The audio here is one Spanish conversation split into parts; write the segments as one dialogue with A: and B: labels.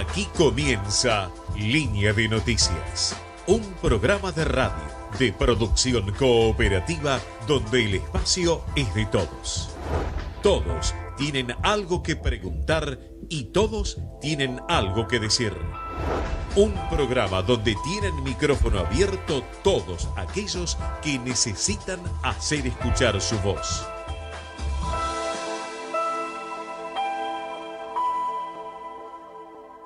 A: Aquí comienza Línea de Noticias, un programa de radio de producción cooperativa donde el espacio es de todos. Todos tienen algo que preguntar y todos tienen algo que decir. Un programa donde tienen micrófono abierto todos aquellos que necesitan hacer escuchar su voz.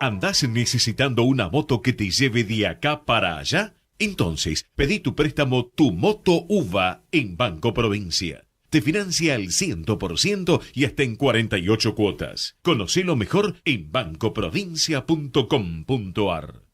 A: ¿Andás necesitando una moto que te lleve de acá para allá? Entonces, pedí tu préstamo Tu Moto UVA en Banco Provincia. Te financia al 100% y hasta en 48 cuotas. Conocelo mejor en bancoprovincia.com.ar.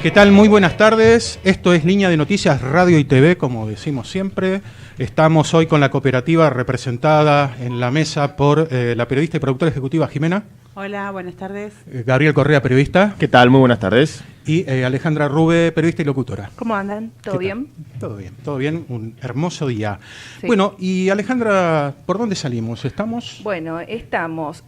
B: ¿Qué tal? Muy buenas tardes. Esto es Línea de Noticias Radio y TV, como decimos siempre. Estamos hoy con la cooperativa representada en la mesa por la periodista y productora ejecutiva Jimena.
C: Hola, buenas tardes.
B: Gabriel Correa, periodista.
D: ¿Qué tal? Muy buenas tardes.
B: Y Alejandra Rube, periodista y locutora.
C: ¿Cómo andan? ¿Todo bien?
B: Todo bien, todo bien. Un hermoso día.
C: Sí.
B: Bueno, y Alejandra, ¿por dónde salimos? ¿Estamos?
C: Bueno, estamos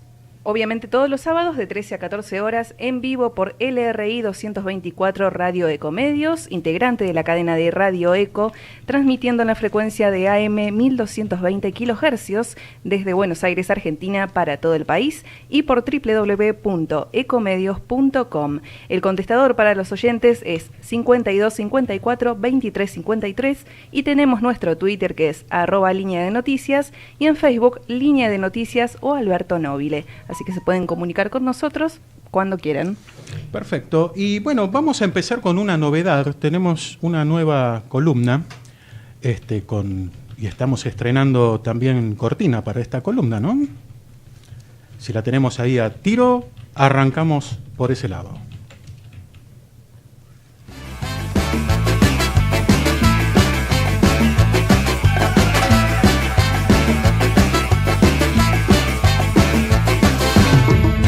C: obviamente todos los sábados de 13 a 14 horas en vivo por LRI 224 Radio Ecomedios, integrante de la cadena de Radio Eco, transmitiendo en la frecuencia de AM 1220 kHz desde Buenos Aires, Argentina, para todo el país y por www.ecomedios.com. El contestador para los oyentes es 5254-2353 y tenemos nuestro Twitter que es @Línea de Noticias y en Facebook Línea de Noticias o Alberto Nobile. Así que se pueden comunicar con nosotros cuando quieran.
B: Perfecto. Y bueno, vamos a empezar con una novedad. Tenemos una nueva columna y estamos estrenando también cortina para esta columna, ¿no? Si la tenemos ahí a tiro, arrancamos por ese lado.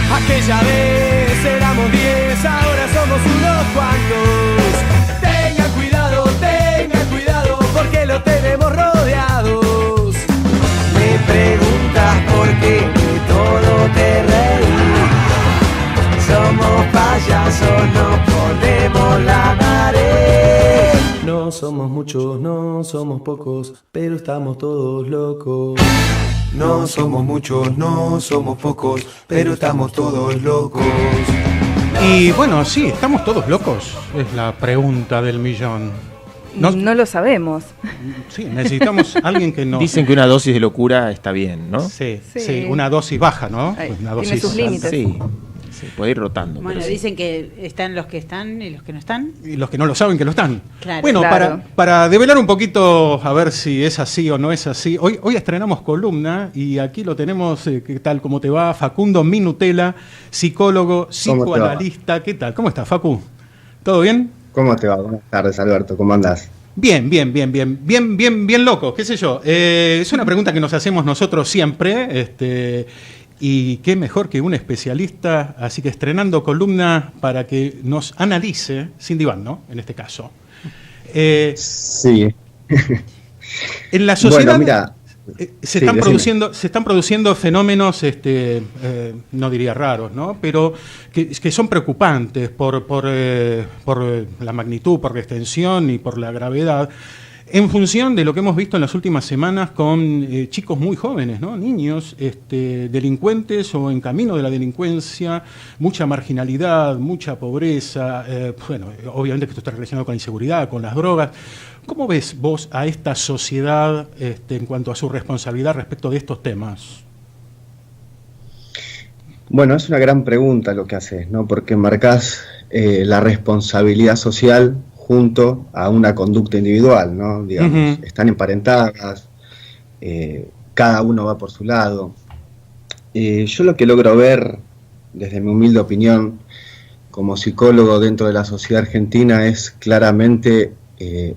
E: Aquella vez éramos 10, ahora somos unos cuantos. Tengan cuidado, porque lo tenemos rodeados. Me preguntas por qué de todo te reís. Somos payasos, nos ponemos la nariz. No somos muchos, no somos pocos, pero estamos todos locos. No somos muchos, no somos pocos, pero estamos todos locos.
B: Y bueno, sí, ¿estamos todos locos? Es la pregunta del millón.
C: No lo sabemos.
B: Sí, necesitamos alguien que nos...
D: Dicen que una dosis de locura está bien, ¿no?
B: Sí,
C: Sí.
B: una dosis baja, ¿no?
C: Ay,
B: Una
C: tiene
B: dosis
C: sus límites.
D: Sí, puede ir rotando.
F: Bueno,
D: pero sí.
F: dicen que están los que están y los que no están.
B: Y los que no lo saben que lo están.
F: Claro.
B: Bueno,
C: Claro.
B: para develar un poquito, a ver si es así o no es así, hoy estrenamos columna y aquí lo tenemos, ¿qué tal? ¿Cómo te va? Facundo Minutela, psicólogo, psicoanalista. ¿Qué tal? ¿Cómo estás, Facu? ¿Todo bien?
G: ¿Cómo te va? Buenas tardes, Alberto. ¿Cómo andás?
B: Bien loco, qué sé yo. Es una pregunta que nos hacemos nosotros siempre, y qué mejor que un especialista, así que estrenando columna para que nos analice, sin diván, ¿no? En este caso.
G: Sí.
B: En la sociedad...
G: Bueno, mira.
B: Se
G: Sí,
B: están produciendo fenómenos, no diría raros, ¿no? Pero que son preocupantes por la magnitud, por la extensión y por la gravedad, en función de lo que hemos visto en las últimas semanas con chicos muy jóvenes, ¿no? Niños, delincuentes o en camino de la delincuencia, mucha marginalidad, mucha pobreza, bueno, obviamente que esto está relacionado con la inseguridad, con las drogas. ¿Cómo ves vos a esta sociedad en cuanto a su responsabilidad respecto de estos temas?
G: Bueno, es una gran pregunta lo que haces, ¿no? Porque marcás la responsabilidad social junto a una conducta individual, ¿no? Digamos, están emparentadas, cada uno va por su lado. Yo lo que logro ver, desde mi humilde opinión, como psicólogo dentro de la sociedad argentina, es claramente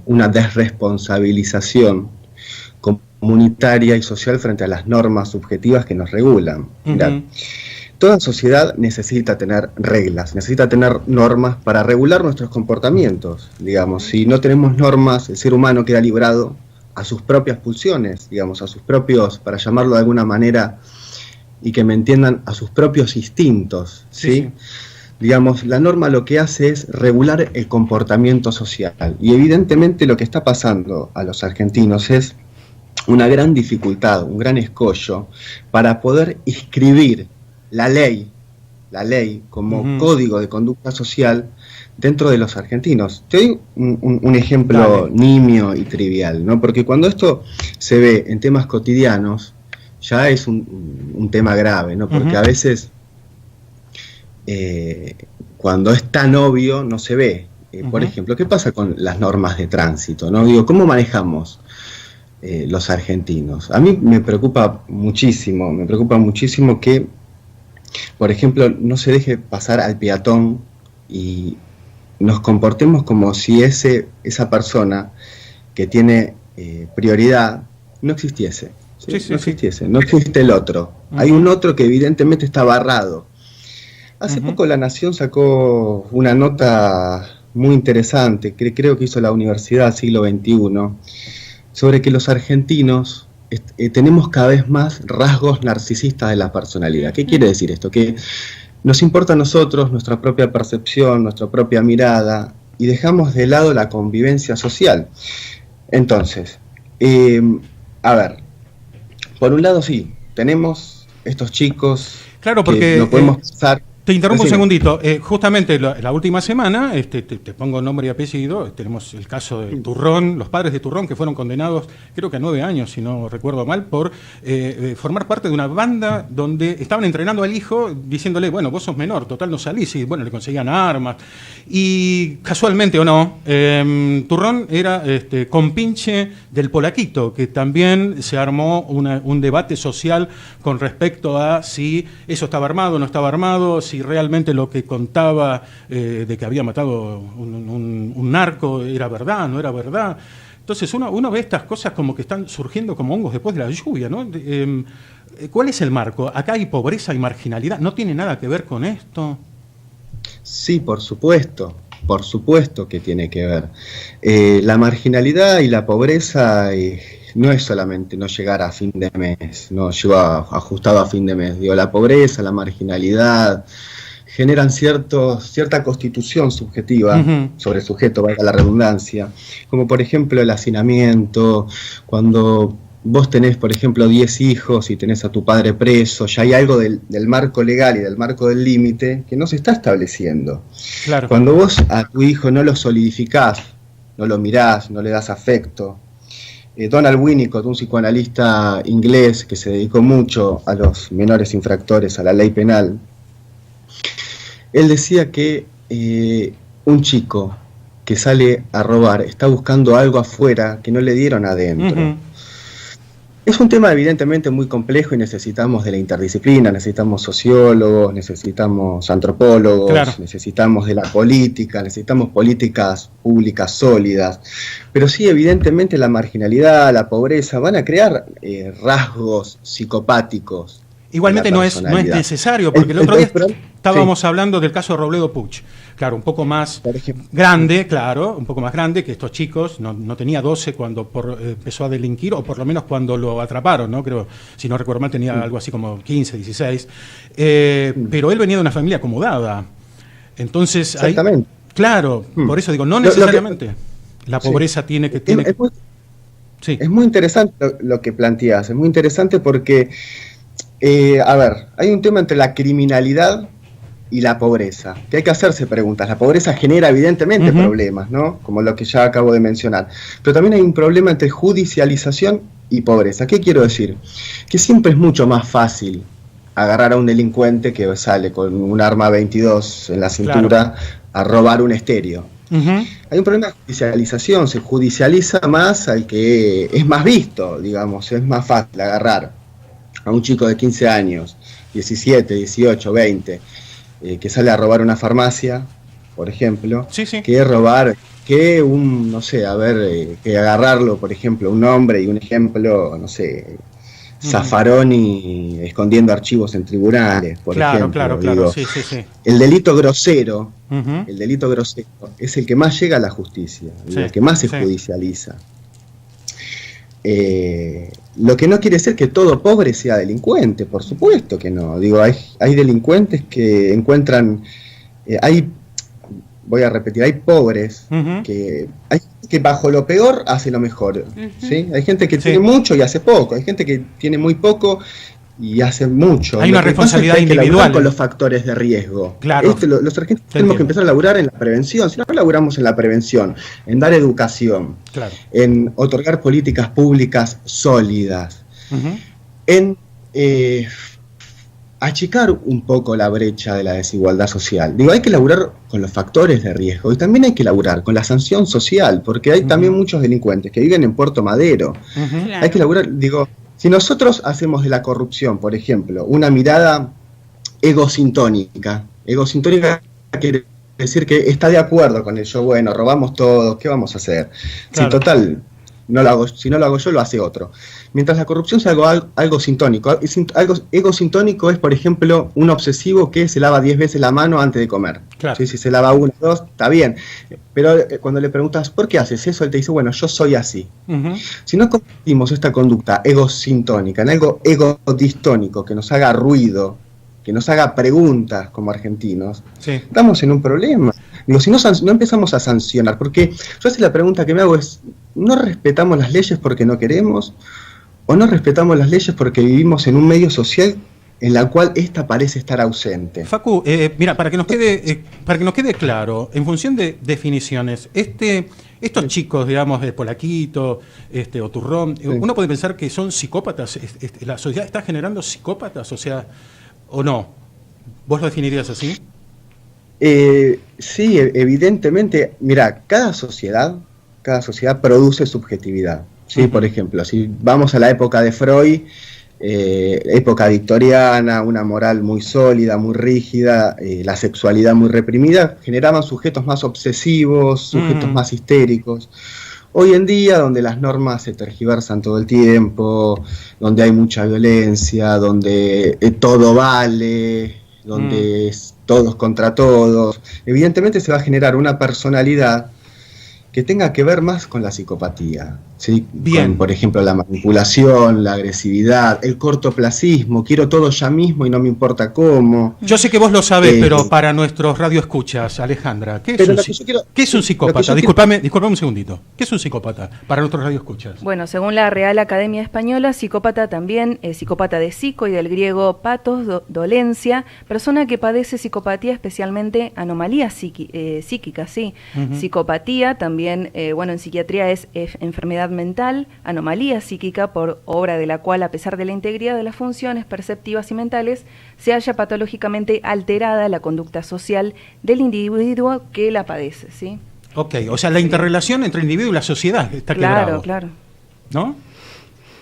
G: una desresponsabilización comunitaria y social frente a las normas subjetivas que nos regulan. Mirá, toda sociedad necesita tener reglas, necesita tener normas para regular nuestros comportamientos. Digamos, si no tenemos normas, el ser humano queda librado a sus propias pulsiones, digamos, a sus propios, para llamarlo de alguna manera, y que me entiendan, a sus propios instintos, ¿sí? Sí. Digamos, la norma lo que hace es regular el comportamiento social. Y evidentemente lo que está pasando a los argentinos es una gran dificultad, un gran escollo para poder inscribir la ley como código de conducta social dentro de los argentinos. Te doy un ejemplo nimio y trivial, ¿no? Porque cuando esto se ve en temas cotidianos, ya es un tema grave, ¿no? Porque a veces, cuando es tan obvio, no se ve. Por ejemplo, ¿qué pasa con las normas de tránsito, ¿no? Digo, ¿cómo manejamos los argentinos? A mí me preocupa muchísimo que, por ejemplo, no se deje pasar al peatón y nos comportemos como si esa persona que tiene prioridad no existiese. ¿Sí? No existiese, no existe el otro. Hay un otro que evidentemente está barrado. Hace poco La Nación sacó una nota muy interesante, que creo que hizo la Universidad Siglo XXI, sobre que los argentinos tenemos cada vez más rasgos narcisistas de la personalidad. ¿Qué quiere decir esto? Que nos importa a nosotros, nuestra propia percepción, nuestra propia mirada, y dejamos de lado la convivencia social. Entonces, a ver, por un lado sí, tenemos estos chicos,
B: claro, porque
G: que no podemos pasar.
B: Te interrumpo un segundito. Justamente la última semana, te pongo nombre y apellido, tenemos el caso de Turrón, los padres de Turrón que fueron condenados, creo que a 9 años, si no recuerdo mal, por formar parte de una banda donde estaban entrenando al hijo diciéndole, bueno, vos sos menor, total no salís, y bueno, le conseguían armas. Y casualmente o no, Turrón era compinche del Polaquito, que también se armó un debate social con respecto a si eso estaba armado o no estaba armado, si realmente lo que contaba de que había matado un narco era verdad, no era verdad. Entonces uno ve estas cosas como que están surgiendo como hongos después de la lluvia, ¿no? ¿Cuál es el marco? Acá hay pobreza y marginalidad. ¿No tiene nada que ver con esto?
G: Sí, por supuesto que tiene que ver. La marginalidad y la pobreza no es solamente no llegar a fin de mes, no llego ajustado a fin de mes. Digo, la pobreza, la marginalidad generan cierta constitución subjetiva sobre el sujeto, valga la redundancia, como por ejemplo el hacinamiento. Cuando vos tenés, por ejemplo, 10 hijos y tenés a tu padre preso, ya hay algo del marco legal y del marco del límite que no se está estableciendo. Claro. Cuando vos a tu hijo no lo solidificás, no lo mirás, no le das afecto. Donald Winnicott, un psicoanalista inglés que se dedicó mucho a los menores infractores, a la ley penal, él decía que un chico que sale a robar está buscando algo afuera que no le dieron adentro. Es un tema evidentemente muy complejo y necesitamos de la interdisciplina, necesitamos sociólogos, necesitamos antropólogos, claro, necesitamos de la política, necesitamos políticas públicas sólidas, pero sí evidentemente la marginalidad, la pobreza van a crear rasgos psicopáticos.
B: Igualmente no es necesario, porque el otro día Estábamos hablando del caso de Robledo Puch. Claro, un poco más grande, claro, un poco más grande que estos chicos. No tenía 12 cuando empezó a delinquir, o por lo menos cuando lo atraparon, ¿no? Creo, si no recuerdo mal, tenía algo así como 15, 16. Pero él venía de una familia acomodada. Entonces,
G: exactamente.
B: Claro, por eso digo, no necesariamente. La pobreza tiene que...
G: Es muy interesante lo que planteas, es muy interesante porque, a ver, hay un tema entre la criminalidad y la pobreza, que hay que hacerse preguntas. La pobreza genera evidentemente problemas, ¿no? Como lo que ya acabo de mencionar. Pero también hay un problema entre judicialización y pobreza. ¿Qué quiero decir? Que siempre es mucho más fácil agarrar a un delincuente que sale con un arma 22 en la cintura a robar un estéreo. Hay un problema de judicialización, se judicializa más al que es más visto, digamos, es más fácil agarrar a un chico de 15 años, 17, 18, 20, que sale a robar una farmacia, por ejemplo, que robar, que que agarrarlo, por ejemplo, un hombre y un ejemplo, no sé, Zaffaroni escondiendo archivos en tribunales, por ejemplo. Claro. Sí. El delito grosero, es el que más llega a la justicia, el que más se judicializa. Lo que no quiere decir que todo pobre sea delincuente, por supuesto que no. Digo, hay delincuentes que encuentran, voy a repetir, hay pobres que bajo lo peor hace lo mejor. ¿Sí? Hay gente que tiene mucho y hace poco, hay gente que tiene muy poco y hace mucho.
B: Hay una responsabilidad individual
G: con los factores de riesgo.
B: Claro.
G: Los argentinos tenemos que empezar a laburar en la prevención. Si no laburamos en la prevención, en dar educación, en otorgar políticas públicas sólidas, en achicar un poco la brecha de la desigualdad social. Digo, hay que laburar con los factores de riesgo y también hay que laburar con la sanción social, porque hay también muchos delincuentes que viven en Puerto Madero. Hay que laburar, digo, si nosotros hacemos de la corrupción, por ejemplo, una mirada egosintónica quiere decir que está de acuerdo con ello, bueno, robamos todos, ¿qué vamos a hacer? Si total, si no lo hago yo, lo hace otro. Mientras la corrupción es algo sintónico. Algo egosintónico es, por ejemplo, un obsesivo que se lava 10 veces la mano antes de comer. ¿Sí? Si se lava 1, 2, está bien. Pero cuando le preguntas, ¿por qué haces eso? Él te dice, bueno, yo soy así. Si no convertimos esta conducta egosintónica en algo egodistónico, que nos haga ruido, que nos haga preguntas como argentinos, estamos en un problema. Digo, si no empezamos a sancionar, porque yo la pregunta que me hago es, ¿no respetamos las leyes porque no queremos? ¿O no respetamos las leyes porque vivimos en un medio social en la cual esta parece estar ausente?
B: Facu, mira, para que nos quede claro, en función de definiciones, estos chicos, digamos, de Polaquito, o Turrón, uno puede pensar que son psicópatas. La sociedad está generando psicópatas, o sea, ¿o no? ¿Vos lo definirías así?
G: Sí, evidentemente. Mira, cada sociedad produce subjetividad. ¿Sí? Por ejemplo, si vamos a la época de Freud, época victoriana, una moral muy sólida, muy rígida, la sexualidad muy reprimida, generaban sujetos más obsesivos, sujetos más histéricos. Hoy en día, donde las normas se tergiversan todo el tiempo, donde hay mucha violencia, donde todo vale, donde es todos contra todos, evidentemente se va a generar una personalidad que tenga que ver más con la psicopatía, ¿sí? Con, por ejemplo, la manipulación, la agresividad, el cortoplacismo, quiero todo ya mismo y no me importa cómo.
B: Yo sé que vos lo sabés, pero para nuestros radioescuchas, Alejandra, ¿qué es un psicópata? Disculpame un segundito. ¿Qué es un psicópata para nuestros radioescuchas?
C: Bueno, según la Real Academia Española, psicópata también es psicópata de psico y del griego patos, dolencia, persona que padece psicopatía, especialmente anomalías psíquicas, sí. Psicopatía también, en psiquiatría es enfermedad mental, anomalía psíquica por obra de la cual, a pesar de la integridad de las funciones perceptivas y mentales, se halla patológicamente alterada la conducta social del individuo que la padece, ¿sí?
B: Ok, o sea, la interrelación entre el individuo y la sociedad está quebrado.
C: Claro.
B: ¿No?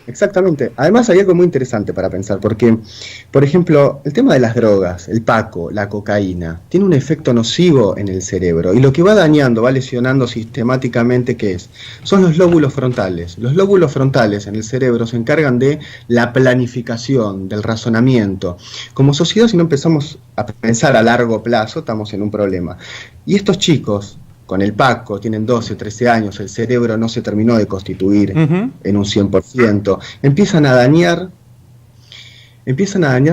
G: Exactamente. Además hay algo muy interesante para pensar, porque, por ejemplo, el tema de las drogas, el paco, la cocaína, tiene un efecto nocivo en el cerebro, y lo que va dañando, va lesionando sistemáticamente, ¿qué es? Son los lóbulos frontales. Los lóbulos frontales en el cerebro se encargan de la planificación, del razonamiento. Como sociedad, si no empezamos a pensar a largo plazo, estamos en un problema. Y estos chicos, con el paco, tienen 12, 13 años, el cerebro no se terminó de constituir en un 100%, empiezan a dañar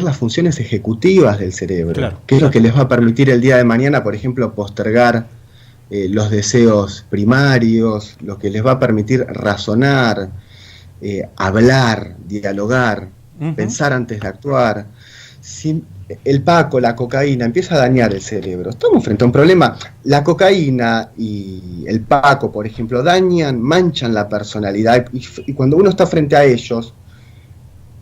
G: las funciones ejecutivas del cerebro,
B: claro,
G: que es lo que les va a permitir el día de mañana, por ejemplo, postergar los deseos primarios, lo que les va a permitir razonar, hablar, dialogar, pensar antes de actuar. Si el paco, la cocaína, empieza a dañar el cerebro, estamos frente a un problema. La cocaína y el paco, por ejemplo, manchan la personalidad, y cuando uno está frente a ellos,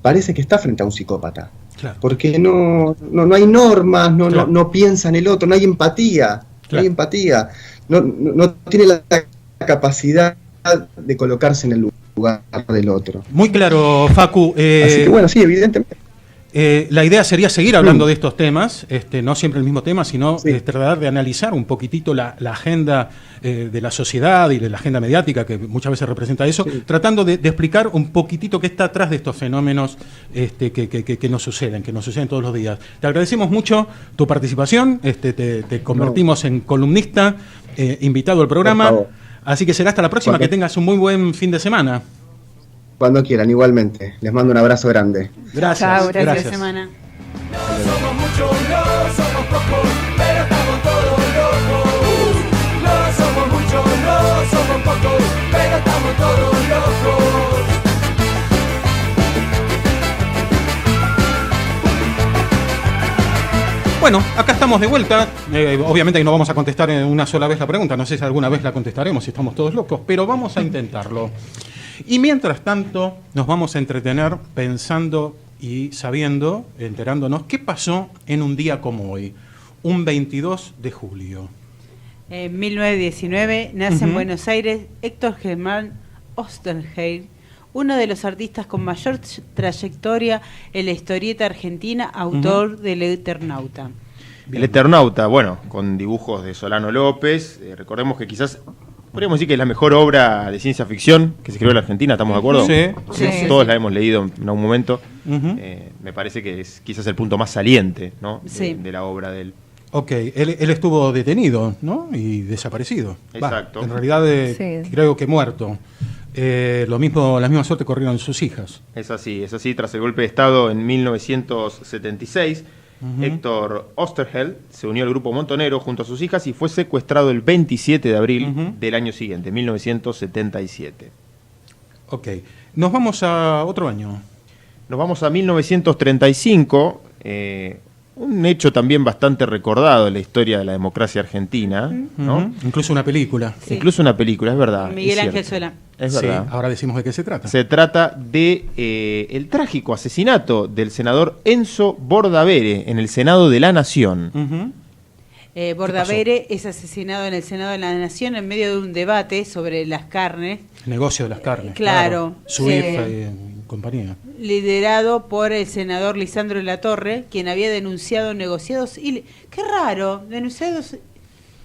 G: parece que está frente a un psicópata. Claro. Porque no hay normas, no piensa en el otro, no hay empatía, no tiene la capacidad de colocarse en el lugar del otro.
B: Muy claro, Facu.
G: Así que bueno, sí, evidentemente.
B: La idea sería seguir hablando de estos temas, no siempre el mismo tema, sino tratar de analizar un poquitito la agenda de la sociedad y de la agenda mediática, que muchas veces representa eso, tratando de explicar un poquitito qué está atrás de estos fenómenos que nos suceden todos los días. Te agradecemos mucho tu participación, te convertimos en columnista, invitado al programa, así que será hasta la próxima, que tengas un muy buen fin de semana.
G: Cuando quieran, igualmente. Les mando un abrazo grande.
B: Gracias.
C: Chao, gracias.
F: Semana.
E: No somos muchos, no somos pocos, pero estamos todos locos. No somos muchos, no somos pocos, pero estamos todos locos.
B: Bueno, acá estamos de vuelta. Obviamente que no vamos a contestar en una sola vez la pregunta. No sé si alguna vez la contestaremos, si estamos todos locos, pero vamos a intentarlo. Y mientras tanto, nos vamos a entretener pensando y sabiendo, enterándonos, qué pasó en un día como hoy, un 22 de julio.
F: En 1919 nace en Buenos Aires Héctor Germán Oesterheld, uno de los artistas con mayor trayectoria en la historieta argentina, autor del Eternauta.
D: El Eternauta, bueno, con dibujos de Solano López. Recordemos que quizás podríamos decir que es la mejor obra de ciencia ficción que se escribió en la Argentina, ¿estamos de acuerdo?
B: Sí.
D: Todos la hemos leído en algún momento. Me parece que es quizás el punto más saliente, ¿no? de la obra de él.
B: Ok, él estuvo detenido, ¿no? Y desaparecido.
D: Exacto.
B: En realidad creo que muerto. La misma suerte corrieron sus hijas.
D: Es así. Tras el golpe de Estado en 1976, Héctor Oesterheld se unió al grupo Montonero junto a sus hijas y fue secuestrado el 27 de abril del año siguiente, 1977.
B: Ok. Nos vamos a otro año.
D: Nos vamos a 1935, un hecho también bastante recordado en la historia de la democracia argentina, ¿no?
B: Incluso una película.
F: Sí.
D: Incluso una película, es verdad.
F: Miguel Ángel Solá.
D: Es verdad.
B: Ahora decimos de qué se trata.
D: Se trata de el trágico asesinato del senador Enzo Bordavere en el Senado de la Nación.
F: Bordavere es asesinado en el Senado de la Nación en medio de un debate sobre las carnes.
B: El negocio de las carnes.
F: Claro.
B: Swift y compañía.
F: Liderado por el senador Lisandro de la Torre, quien había denunciado negociados. Qué raro, denunciados.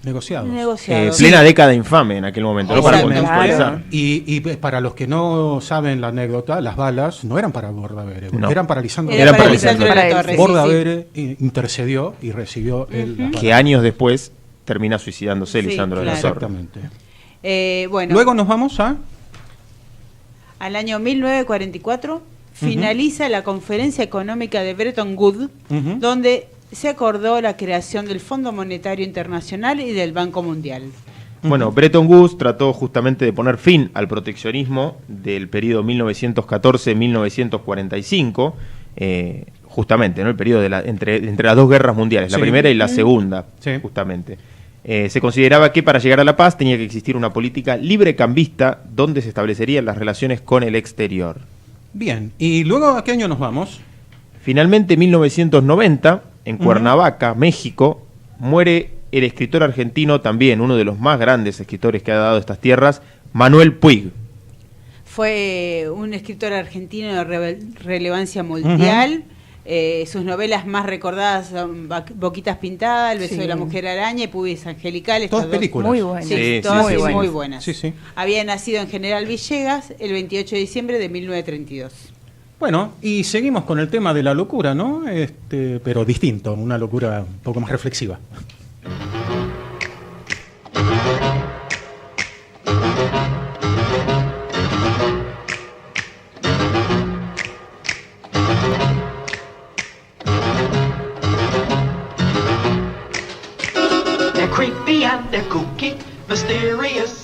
B: Negociados.
D: Plena década infame en aquel momento, ¿no? Para contextualizar.
B: Y para los que no saben la anécdota, las balas no eran para Bordavere, eran para Lisandro
F: de la Torre.
B: Bordavere intercedió y recibió el...
D: Que años después termina suicidándose Lisandro de la Torre.
B: Exactamente.
F: Bueno,
B: luego nos vamos
F: al año 1944, finaliza la Conferencia Económica de Bretton Woods, donde se acordó la creación del Fondo Monetario Internacional y del Banco Mundial.
D: Bueno, Bretton Woods trató justamente de poner fin al proteccionismo del periodo 1914-1945, justamente, ¿no? El periodo entre las dos guerras mundiales, la primera y la segunda, justamente. Se consideraba que para llegar a la paz tenía que existir una política librecambista donde se establecerían las relaciones con el exterior.
B: Bien, ¿y luego a qué año nos vamos?
D: Finalmente, en 1990, en Cuernavaca, México, muere el escritor argentino, también uno de los más grandes escritores que ha dado estas tierras, Manuel Puig.
F: fue un escritor argentino de relevancia mundial. Sus novelas más recordadas son Boquitas Pintadas, El beso de la mujer araña y Pubis Angelicales.
B: Todas películas.
C: Muy buenas.
F: Sí, todas
C: muy buenas.
F: muy buenas.
B: Sí.
F: Había nacido en General Villegas el 28 de diciembre de 1932.
B: Bueno, y seguimos con el tema de la locura, ¿no? Pero distinto, una locura un poco más reflexiva.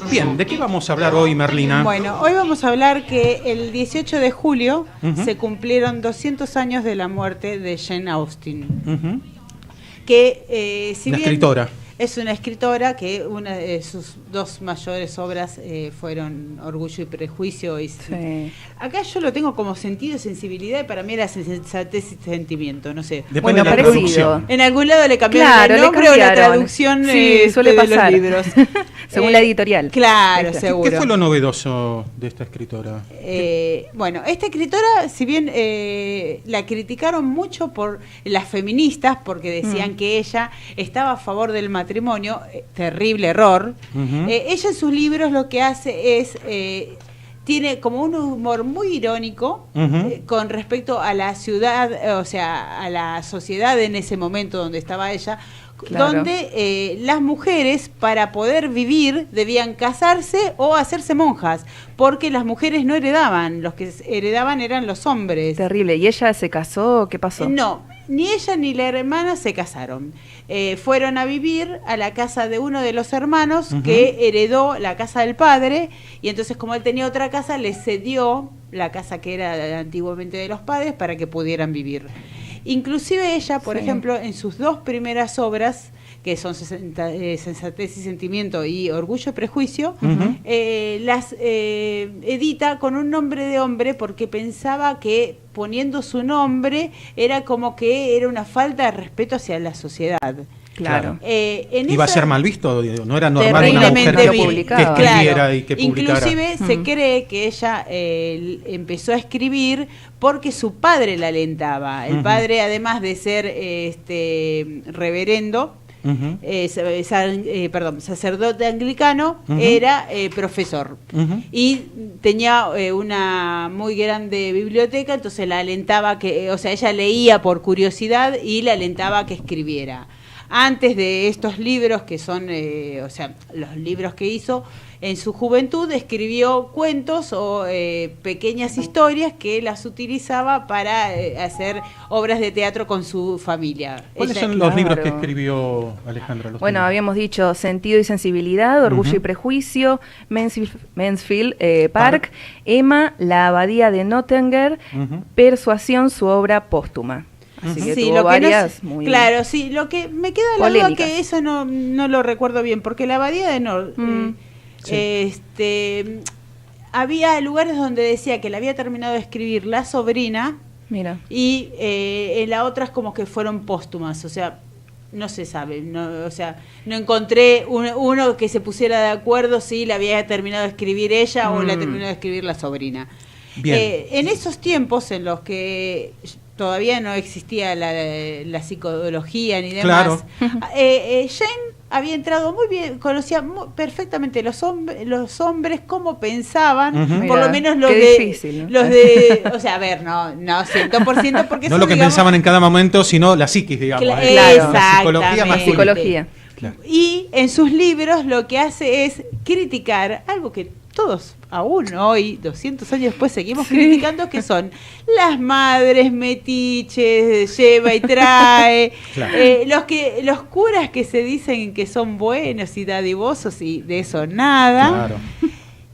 B: Bien, ¿de qué vamos a hablar hoy, Merlina?
F: Bueno, hoy vamos a hablar que el 18 de julio se cumplieron 200 años de la muerte de Jane Austen. Que, si bien
B: escritora.
F: Es una escritora que una de sus dos mayores obras fueron Orgullo y Prejuicio. Acá yo lo tengo como Sentido y Sensibilidad, y para mí era Sensatez y Sentimiento, no sé.
B: Depende de la traducción.
F: En algún lado le cambiaron el nombre o la traducción
C: suele pasar.
F: de los libros.
C: Según la editorial.
F: Claro, seguro.
B: ¿Qué fue lo novedoso de esta escritora?
F: Bueno, esta escritora, si bien la criticaron mucho por las feministas, porque decían que ella estaba a favor del matrimonio, terrible error. Ella en sus libros lo que hace es tiene como un humor muy irónico con respecto a la ciudad, o sea, a la sociedad en ese momento donde estaba ella, donde las mujeres para poder vivir debían casarse o hacerse monjas, porque las mujeres no heredaban, los que heredaban eran los hombres.
C: Terrible. ¿Y ella se casó? ¿Qué pasó?
F: No, ni ella ni la hermana se casaron. Fueron a vivir a la casa de uno de los hermanos que heredó la casa del padre, y entonces como él tenía otra casa, le cedió la casa que era antiguamente de los padres para que pudieran vivir. Inclusive ella, por ejemplo, en sus dos primeras obras, que son Sensatez y Sentimiento y Orgullo y Prejuicio, las edita con un nombre de hombre porque pensaba que poniendo su nombre era como que era una falta de respeto hacia la sociedad.
B: Claro. Iba a ser mal visto, no era normal una mujer que escribiera y que publicara.
F: Inclusive se cree que ella empezó a escribir porque su padre la alentaba. El padre, además de ser reverendo, sacerdote anglicano, era profesor y tenía una muy grande biblioteca, entonces la alentaba ella leía por curiosidad y la alentaba que escribiera. Antes de estos libros, que son los libros que hizo en su juventud, escribió cuentos o pequeñas historias que las utilizaba para hacer obras de teatro con su familia.
B: ¿Cuáles son los libros que escribió Alejandra?
C: Bueno, habíamos dicho Sentido y Sensibilidad, Orgullo y Prejuicio, Mansfield Park, Emma, La Abadía de Nottingham, Persuasión, su obra póstuma. Así que tuvo varias muy
F: claro, sí, lo que me queda la duda que eso no lo recuerdo bien, porque la Abadía de había lugares donde decía que la había terminado de escribir la sobrina.
C: Mira.
F: Y en las otras como que fueron póstumas, o sea, no se sabe, no encontré uno que se pusiera de acuerdo si la había terminado de escribir ella o la terminó de escribir la sobrina.
B: Bien.
F: En esos tiempos en los que todavía no existía la psicología ni demás, Jane había entrado muy bien, conocía perfectamente los hombres cómo pensaban, por lo menos los de, o sea, a ver, no 100%, porque
B: no lo que pensaban en cada momento, sino la psiquis, digamos.
F: Claro,
B: la psicología más
C: psicología.
B: Claro.
F: Y en sus libros lo que hace es criticar algo que todos aún hoy, 200 años después, seguimos criticando, que son las madres metiches, lleva y trae, los curas que se dicen que son buenos y dadivosos y de eso nada.
B: Claro.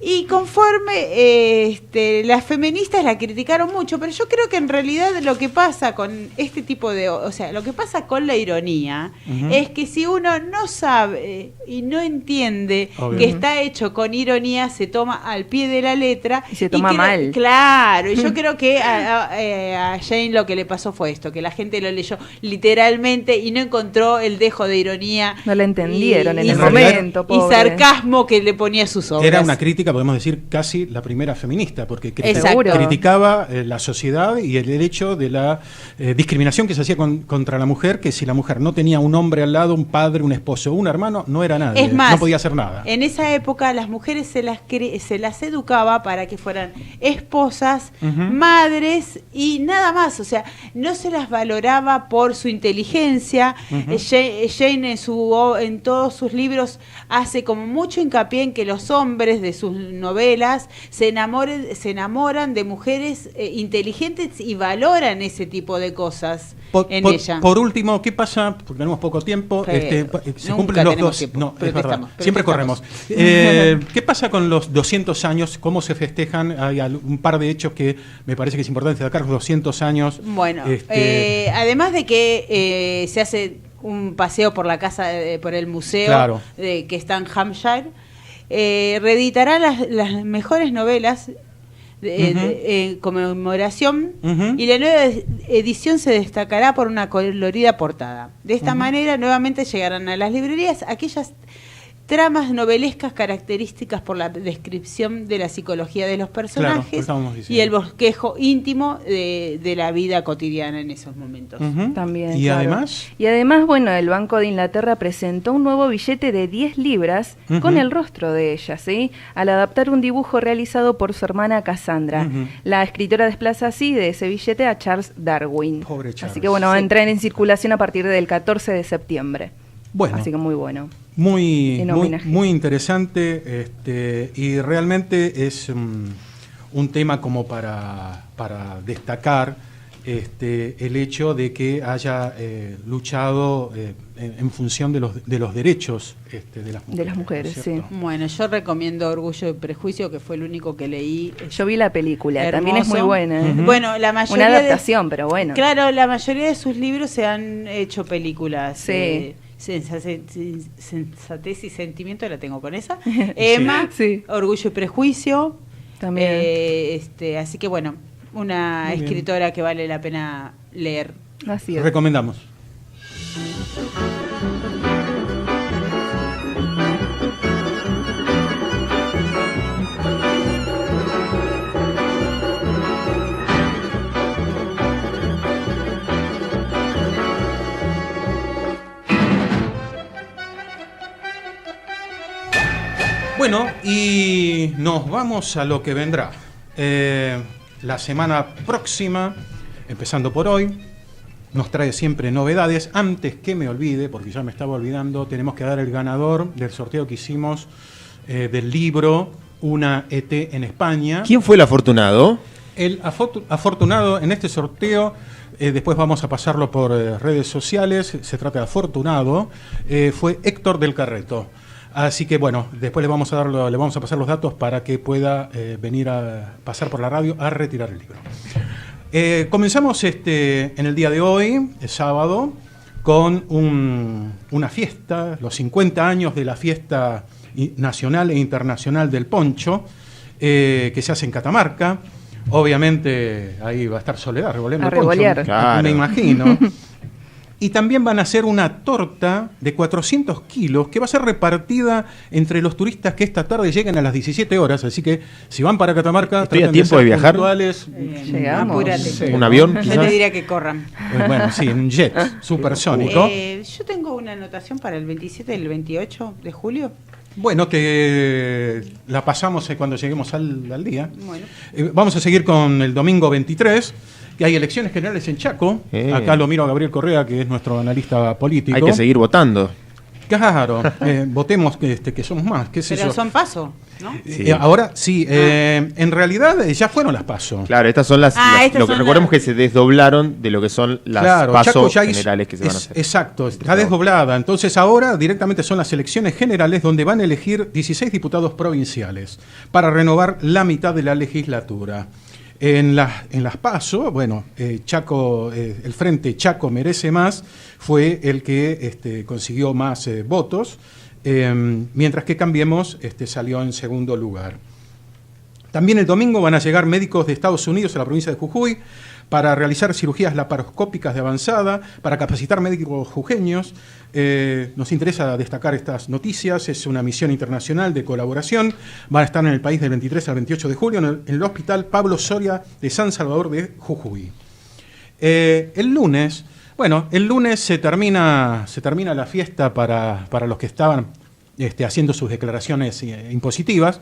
F: Y conforme las feministas la criticaron mucho, pero yo creo que en realidad lo que pasa con este tipo de, o sea, lo que pasa con la ironía es que si uno no sabe y no entiende que está hecho con ironía, se toma al pie de la letra
C: y se toma mal.
F: Claro, y yo creo que a Jane lo que le pasó fue esto, que la gente lo leyó literalmente y no encontró el dejo de ironía.
C: No la entendieron en el momento,
F: y sarcasmo que le ponía a sus obras.
B: Era una crítica política, podemos decir casi la primera feminista, porque
F: Exacto.
B: criticaba la sociedad y el hecho de la discriminación que se hacía contra la mujer, que si la mujer no tenía un hombre al lado, un padre, un esposo, un hermano, no era nadie,
F: Es más,
B: no podía hacer nada.
F: En esa época las mujeres se las educaba para que fueran esposas, madres y nada más. O sea, no se las valoraba por su inteligencia. Jane en todos sus libros hace como mucho hincapié en que los hombres de sus novelas se enamoran de mujeres inteligentes y valoran ese tipo de cosas en ella.
B: Por último, ¿qué pasa? Porque tenemos poco tiempo. Se cumplen los dos. No, es verdad. Siempre corremos. ¿Qué pasa con los 200 años? ¿Cómo se festejan? Hay un par de hechos que me parece que es importante destacar. 200 años.
F: Bueno, además de que se hace un paseo por la casa, por el museo que está en Hampshire, reeditará las mejores novelas en conmemoración y la nueva edición se destacará por una colorida portada. De esta manera nuevamente llegarán a las librerías aquellas tramas novelescas características por la descripción de la psicología de los personajes y el bosquejo íntimo de la vida cotidiana en esos momentos.
C: También.
B: ¿Y además?
C: Y además, bueno, el Banco de Inglaterra presentó un nuevo billete de 10 libras con el rostro de ella, ¿sí? Al adaptar un dibujo realizado por su hermana Cassandra. La escritora desplaza así de ese billete a Charles Darwin.
B: Pobre Charles.
C: Así que bueno, va a entrar en circulación a partir del 14 de septiembre.
B: Bueno.
C: Así que muy bueno.
B: Muy interesante, y realmente es un tema como para destacar el hecho de que haya luchado en función de los derechos de las mujeres.
C: De las mujeres, sí.
F: Bueno, yo recomiendo Orgullo y Prejuicio, que fue el único que leí.
C: Yo vi la película,
F: hermoso.
C: también es muy buena.
F: Bueno, la mayoría
C: una adaptación, pero bueno.
F: Claro, la mayoría de sus libros se han hecho películas.
C: Sí.
F: Sensatez y Sentimiento, la tengo con esa. Emma, Orgullo y Prejuicio.
C: También.
F: Así que bueno, una
B: muy
F: escritora
B: bien,
F: que vale la pena leer.
C: Así es.
B: Recomendamos. Bueno, y nos vamos a lo que vendrá. La semana próxima, empezando por hoy, nos trae siempre novedades. Antes que me olvide, porque ya me estaba olvidando, tenemos que dar el ganador del sorteo que hicimos del libro Una ET en España.
D: ¿Quién fue el afortunado?
B: El afortunado en este sorteo, después vamos a pasarlo por redes sociales, se trata de afortunado, fue Héctor del Carreto. Así que bueno, después le vamos a pasar los datos para que pueda venir a pasar por la radio a retirar el libro. Comenzamos en el día de hoy, el sábado, con una fiesta, los 50 años de la fiesta nacional e internacional del poncho, que se hace en Catamarca. Obviamente ahí va a estar Soledad revoleando el poncho,
D: claro,
B: me imagino. Y también van a hacer una torta de 400 kilos que va a ser repartida entre los turistas que esta tarde lleguen a las 17 horas. Así que si van para Catamarca,
D: ¿estoy a tiempo de viajar?
C: Llegamos.
F: Sí.
D: ¿Un avión?
F: Yo le diría que corran.
B: Bueno, sí, un jet supersónico.
F: Yo tengo una anotación para el 27 y el 28 de julio.
B: Bueno, que la pasamos cuando lleguemos al día.
F: Bueno.
B: Vamos a seguir con el domingo 23, que hay elecciones generales en Chaco. Acá lo miro a Gabriel Correa, que es nuestro analista político.
D: Hay que seguir votando.
B: Claro, votemos que somos más. ¿Qué es
F: Pero
B: eso?
F: son PASO, ¿no?
B: Sí. Ahora sí, en realidad ya fueron las PASO.
D: Claro, estas son recordemos que se desdoblaron de lo que son las PASO generales que se van a hacer.
B: Exacto, está desdoblada. Entonces ahora directamente son las elecciones generales donde van a elegir 16 diputados provinciales para renovar la mitad de la legislatura. En las PASO, bueno, Chaco, el Frente Chaco Merece Más fue el que consiguió más votos, mientras que Cambiemos salió en segundo lugar. También el domingo van a llegar médicos de Estados Unidos a la provincia de Jujuy para realizar cirugías laparoscópicas de avanzada, para capacitar médicos jujeños. Nos interesa destacar estas noticias. Es una misión internacional de colaboración. Van a estar en el país del 23 al 28 de julio en el Hospital Pablo Soria de San Salvador de Jujuy. El lunes se termina la fiesta para los que estaban haciendo sus declaraciones impositivas,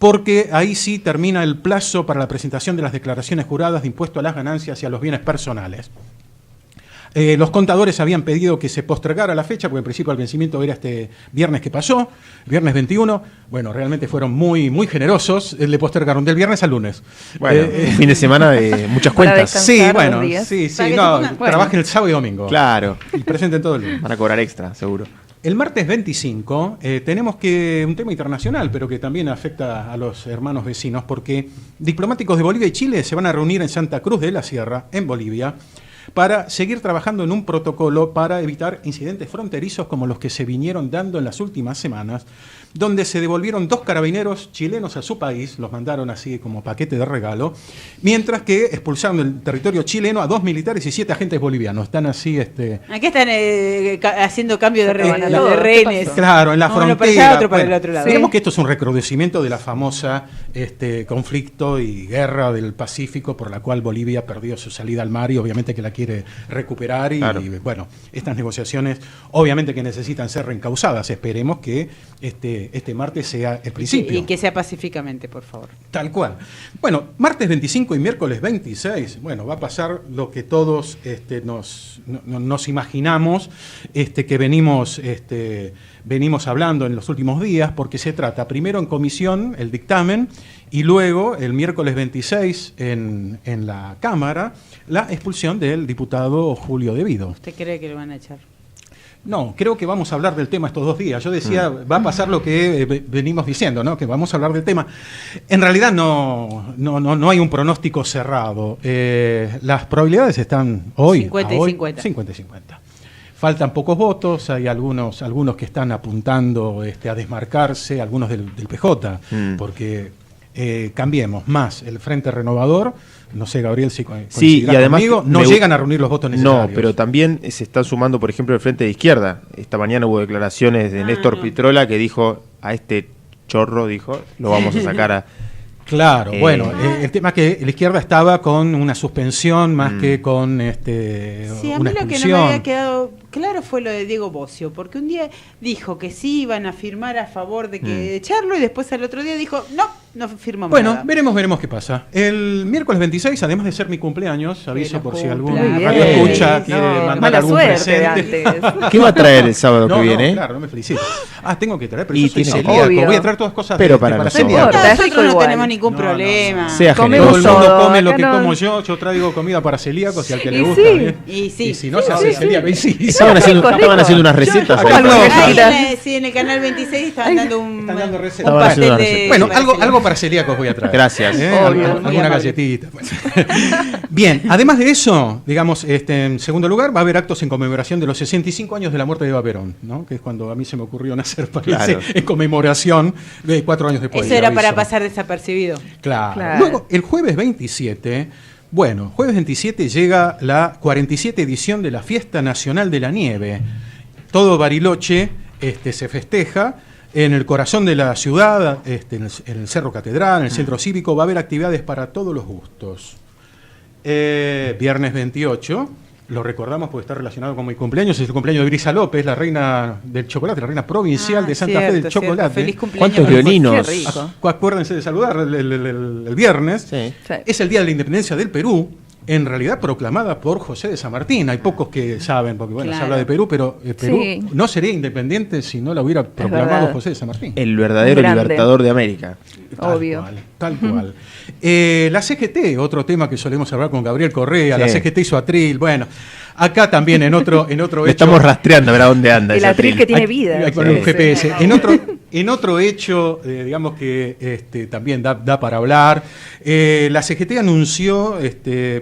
B: porque ahí sí termina el plazo para la presentación de las declaraciones juradas de impuesto a las ganancias y a los bienes personales. Los contadores habían pedido que se postergara la fecha, porque en principio el vencimiento era este viernes que pasó, viernes 21. Bueno, realmente fueron muy, muy generosos, le postergaron del viernes al lunes.
D: Bueno, un fin de semana de muchas cuentas.
B: Sí, bueno, trabajen el sábado y domingo.
D: Claro.
B: Y presenten todo el lunes.
D: Van a cobrar extra, seguro.
B: El martes 25 tenemos un tema internacional, pero que también afecta a los hermanos vecinos, porque diplomáticos de Bolivia y Chile se van a reunir en Santa Cruz de la Sierra, en Bolivia, para seguir trabajando en un protocolo para evitar incidentes fronterizos como los que se vinieron dando en las últimas semanas, donde se devolvieron 2 carabineros chilenos a su país, los mandaron así como paquete de regalo, mientras que expulsaron del territorio chileno a 2 militares y 7 agentes bolivianos. Están así...
F: Aquí están haciendo cambio de rehenes.
B: Claro, en la frontera.
F: Para allá, otro para el otro lado.
B: Digamos que esto es un recrudecimiento de la famosa conflicto y guerra del Pacífico, por la cual Bolivia perdió su salida al mar y obviamente que la quiere recuperar.
D: Claro.
B: Y bueno, estas negociaciones obviamente que necesitan ser reencausadas. Esperemos que este martes sea el principio.
F: Y que sea pacíficamente, por favor.
B: Tal cual. Bueno, martes 25 y miércoles 26, va a pasar lo que todos nos imaginamos, que venimos hablando en los últimos días, porque se trata primero en comisión el dictamen y luego el miércoles 26 en la Cámara la expulsión del diputado Julio Devido.
F: ¿Usted cree que lo van a echar?
B: No, creo que vamos a hablar del tema estos 2 días. Yo decía, va a pasar lo que venimos diciendo, ¿no? Que vamos a hablar del tema. En realidad no hay un pronóstico cerrado. Las probabilidades están hoy
F: 50 y 50.
B: 50 y 50. Faltan pocos votos, hay algunos que están apuntando a desmarcarse, algunos del PJ, porque cambiemos más el Frente Renovador. No sé, Gabriel, si
D: sí, y además
B: conmigo, no llegan a reunir los votos necesarios.
D: No, pero también se están sumando, por ejemplo, el Frente de Izquierda. Esta mañana hubo declaraciones de Néstor Pitrola que dijo, a este chorro, lo vamos a sacar a...
B: Claro, el tema es que la izquierda estaba con una suspensión más que con una expulsión.
F: Sí, a mí lo que no me había quedado claro fue lo de Diego Bocio, porque un día dijo que sí iban a firmar a favor de que echarlo y después al otro día dijo, no firmamos nada.
B: Veremos qué pasa. El miércoles 26, además de ser mi cumpleaños, aviso por si algún
C: radio
B: escucha quiere mandar algún presente.
D: ¿Qué va a traer el sábado que viene?
B: Claro, no me felicito. Tengo que traer, pero
D: y
B: yo soy
D: tiene
B: celíaco.
C: obvio.
B: Voy a traer todas cosas
D: pero para
B: celíacos.
F: Nosotros no tenemos ningún problema.
D: Sea
B: Todo el
D: generoso.
B: mundo come lo que como yo traigo comida para celíacos y al que le gusta. Bien.
F: Y
B: si no se hace celíaco,
D: Estaban haciendo unas recetas.
F: Sí, en el canal 26 estaban dando
B: Están dando recetas.
F: un pastel de...
B: Bueno, algo para celíacos voy a traer.
D: Gracias.
B: Alguna galletita. Bien, además de eso, digamos, en segundo lugar, va a haber actos en conmemoración de los 65 años de la muerte de Eva Perón, ¿no? Que es cuando a mí se me ocurrió nacer, parece, en conmemoración de 4 años después.
F: Eso era para pasar desapercibido.
B: Claro. Luego, el jueves 27... jueves 27 llega la 47 edición de la Fiesta Nacional de la Nieve. Todo Bariloche se festeja en el corazón de la ciudad, en el Cerro Catedral, en el Centro Cívico. Va a haber actividades para todos los gustos. Viernes 28, lo recordamos porque está relacionado con mi cumpleaños, es el cumpleaños de Brisa López, la reina del chocolate, la reina provincial de Santa Fe del chocolate.
F: Feliz cumpleaños.
D: ¿Cuántos violinos?
C: Qué rico.
B: Acuérdense de saludar el viernes.
D: Sí.
B: Es el Día de la Independencia del Perú, en realidad proclamada por José de San Martín. Hay pocos que saben, porque se habla de Perú, pero Perú no sería independiente si no la hubiera proclamado José de San Martín.
D: El verdadero libertador de América.
C: Obvio.
B: Tal cual. La CGT, otro tema que solemos hablar con Gabriel Correa, la CGT hizo atril. Bueno, acá también en otro hecho.
D: Estamos rastreando a ver a dónde anda
C: el atril que tiene vida.
B: Con un GPS. En otro hecho, digamos que también da para hablar, la CGT anunció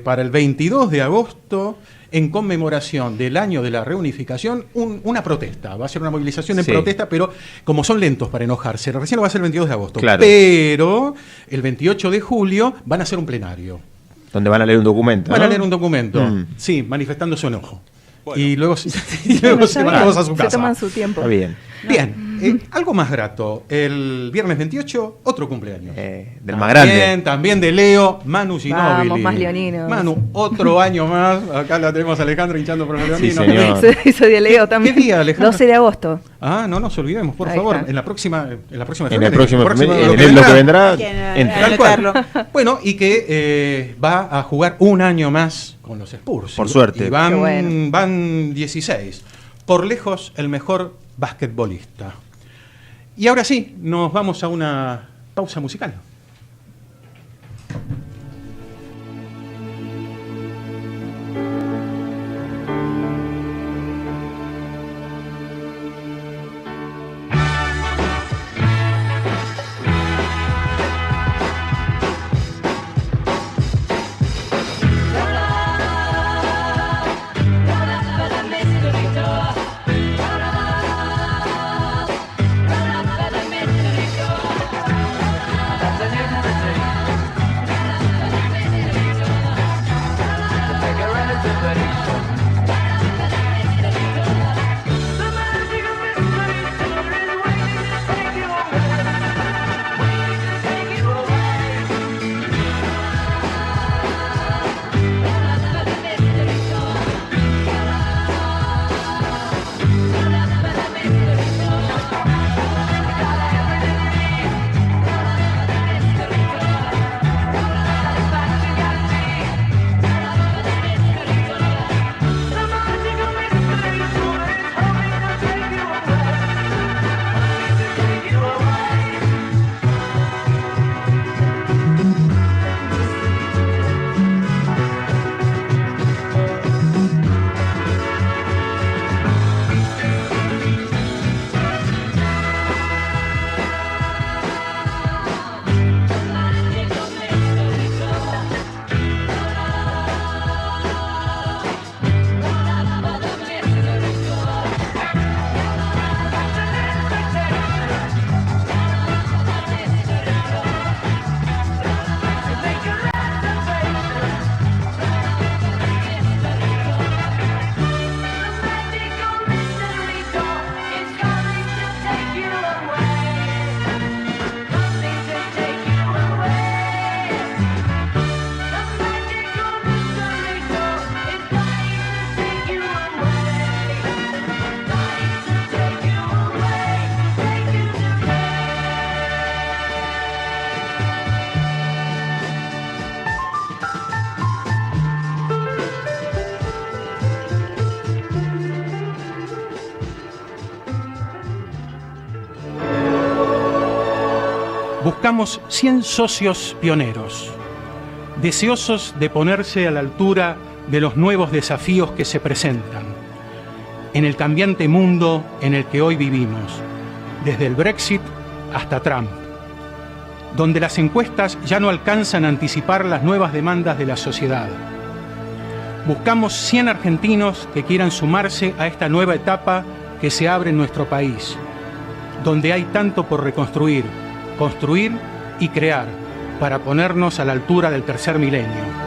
B: para el 22 de agosto en conmemoración del año de la reunificación, una protesta. Va a ser una movilización en protesta, pero como son lentos para enojarse, recién lo va a ser el 22 de agosto.
D: Claro.
B: Pero el 28 de julio van a hacer un plenario.
D: Donde van a leer un documento.
B: Van a
D: ¿no?
B: leer un documento, sí, manifestando su enojo. Bueno. Y luego se van todos a su casa.
C: Se toman su tiempo.
D: Está bien.
B: Bien, algo más grato. El viernes 28, otro cumpleaños.
D: Del más grande.
B: También de Leo, Manu Ginóbili.
C: Vamos, más leoninos.
B: Manu, otro año más. Acá la tenemos a Alejandro hinchando por los leoninos.
D: Sí, señor.
C: Soy de Leo también.
B: ¿Qué día, Alejandro?
C: 12 de agosto.
B: No nos olvidemos, por favor. En la próxima
D: En el
B: próximo
D: lo que vendrá.
B: Tal cual. Bueno, y que va a jugar un año más con los Spurs.
D: Por suerte.
B: Y van 16. Por lejos, el mejor basquetbolista. Y ahora sí, nos vamos a una pausa musical. Buscamos 100 socios pioneros, deseosos de ponerse a la altura de los nuevos desafíos que se presentan en el cambiante mundo en el que hoy vivimos, desde el Brexit hasta Trump, donde las encuestas ya no alcanzan a anticipar las nuevas demandas de la sociedad. Buscamos 100 argentinos que quieran sumarse a esta nueva etapa que se abre en nuestro país, donde hay tanto por reconstruir, construir y crear para ponernos a la altura del tercer milenio.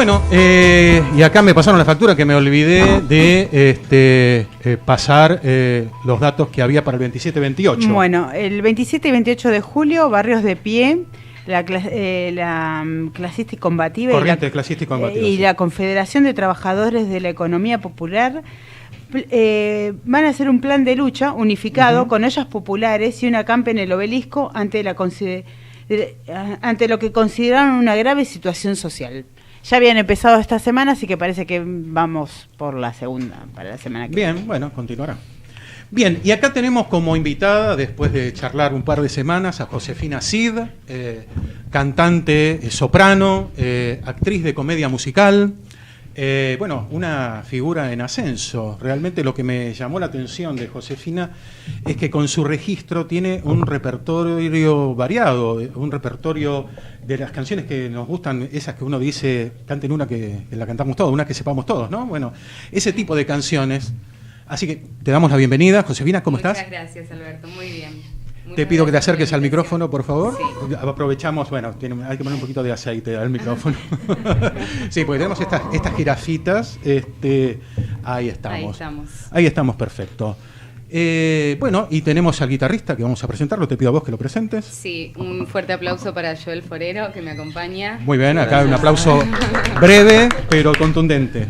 B: Bueno, y acá me pasaron la factura que me olvidé de pasar los datos que había para el 27-28.
F: Bueno, el 27 y 28 de julio, Barrios de Pie, la Clasista y Combativa
B: Corriente Clasista y Combativa,
F: y
B: sí.
F: la Confederación de Trabajadores de la Economía Popular van a hacer un plan de lucha unificado con ollas populares y una acampe en el Obelisco ante lo que consideraron una grave situación social. Ya habían empezado esta semana, así que parece que vamos por la segunda, para la semana que viene.
B: Bien, bueno, continuará. Bien, y acá tenemos como invitada, después de charlar un par de semanas, a Josefina Cid, cantante, soprano, actriz de comedia musical. Bueno, una figura en ascenso. Realmente lo que me llamó la atención de Josefina es que con su registro tiene un repertorio variado, un repertorio de las canciones que nos gustan, esas que uno dice, canten una que la cantamos todos, una que sepamos todos, ¿no? Bueno, ese tipo de canciones. Así que te damos la bienvenida. Josefina, ¿cómo estás?
C: Muchas gracias, Alberto. Muy bien.
B: Te pido que te acerques al micrófono, por favor.
C: Sí.
B: Aprovechamos, bueno, hay que poner un poquito de aceite al micrófono. Sí, porque tenemos estas jirafitas. Ahí estamos. Ahí estamos, perfecto. Bueno, y tenemos al guitarrista que vamos a presentarlo. Te pido a vos que lo presentes.
C: Sí, un fuerte aplauso para Joel Forero, que me acompaña.
B: Muy bien, acá un aplauso breve, pero contundente.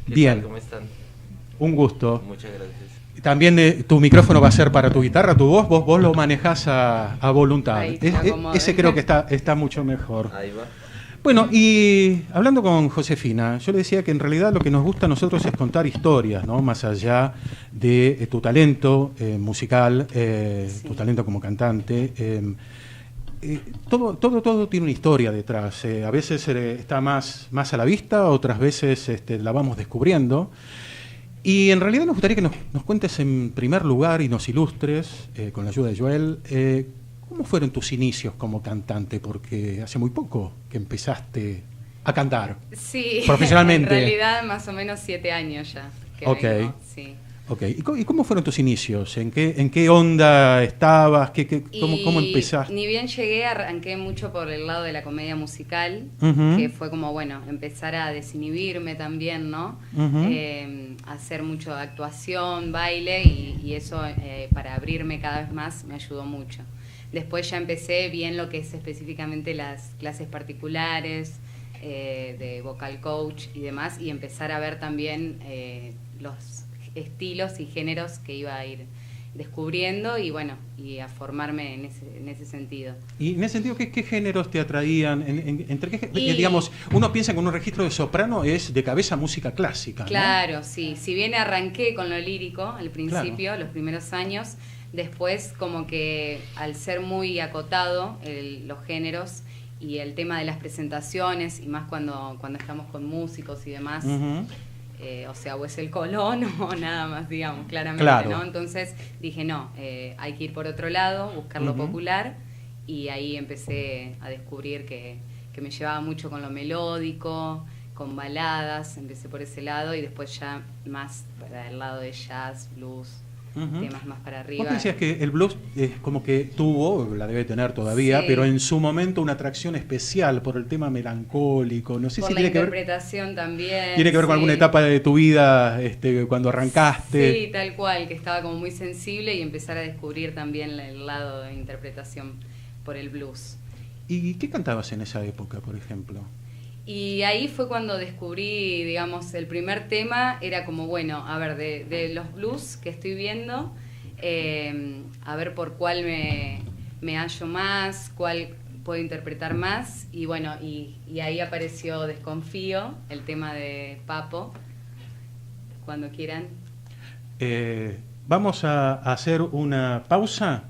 B: Bien.
H: ¿Cómo están?
B: Un gusto.
H: Muchas gracias.
B: También tu micrófono va a ser para tu guitarra, tu voz, vos lo manejás a voluntad.
C: Ahí,
B: Ese creo que está mucho mejor.
H: Ahí va.
B: Bueno, y hablando con Josefina, yo le decía que en realidad lo que nos gusta a nosotros es contar historias, ¿no? Más allá de tu talento musical, tu talento como cantante. Todo tiene una historia detrás. A veces está más a la vista, otras veces la vamos descubriendo. Y en realidad nos gustaría que nos cuentes en primer lugar y nos ilustres, con la ayuda de Joel, ¿cómo fueron tus inicios como cantante? Porque hace muy poco que empezaste a cantar.
C: Sí,
B: profesionalmente.
C: En realidad más o menos 7 años ya.
B: Ok.
C: Vengo, sí.
B: Okay. ¿Y cómo fueron tus inicios? ¿En qué onda estabas? ¿Cómo empezaste?
C: Ni bien llegué, arranqué mucho por el lado de la comedia musical, que fue como, bueno, empezar a desinhibirme también, ¿no? Hacer mucho actuación, baile, y eso para abrirme cada vez más me ayudó mucho. Después ya empecé bien lo que es específicamente las clases particulares, de vocal coach y demás, y empezar a ver también los estilos y géneros que iba a ir descubriendo y bueno, y a formarme en ese sentido.
B: Y en ese sentido, ¿qué géneros te atraían? Digamos, uno piensa que un registro de soprano es de cabeza música clásica, ¿no?
C: Claro, sí. Si bien arranqué con lo lírico al principio, los primeros años, después como que al ser muy acotado los géneros y el tema de las presentaciones, y más cuando estamos con músicos y demás, o sea, o es el Colón o nada más, digamos, claramente, claro. ¿No? Entonces dije, no, hay que ir por otro lado, buscar lo popular, y ahí empecé a descubrir que me llevaba mucho con lo melódico, con baladas, empecé por ese lado, y después ya más para el lado de jazz, blues, temas más para arriba.
B: Vos decías que el blues como que tuvo, la debe tener todavía, sí, pero en su momento una atracción especial por el tema melancólico. No sé
C: por
B: si
C: la
B: tiene
C: interpretación también.
B: Tiene que ver con alguna etapa de tu vida, cuando arrancaste.
C: Sí, tal cual, que estaba como muy sensible, y empezar a descubrir también el lado de interpretación por el blues.
B: ¿Y qué cantabas en esa época, por ejemplo?
C: Y ahí fue cuando descubrí, digamos, el primer tema era como, bueno, a ver, de los blues que estoy viendo, a ver por cuál me hallo más, cuál puedo interpretar más, y bueno, y ahí apareció Desconfío, el tema de Papo, cuando quieran.
B: Vamos a hacer una pausa,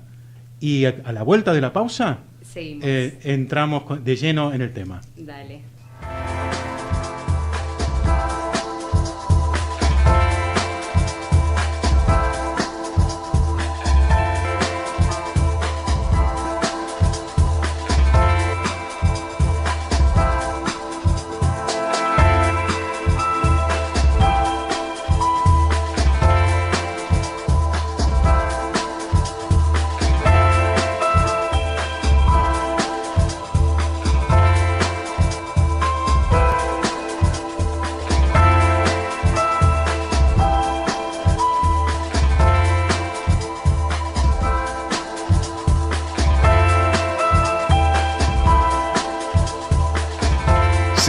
B: y a la vuelta de la pausa
C: seguimos.
B: Entramos de lleno en el tema.
C: Dale.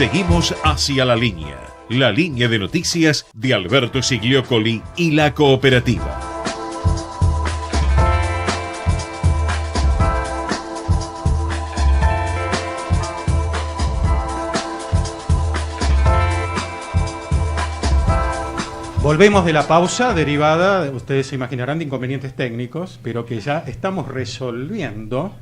A: Seguimos hacia la línea de noticias de Alberto Sigliocoli y la Cooperativa.
B: Volvemos de la pausa derivada, ustedes se imaginarán, de inconvenientes técnicos, pero que ya estamos resolviendo.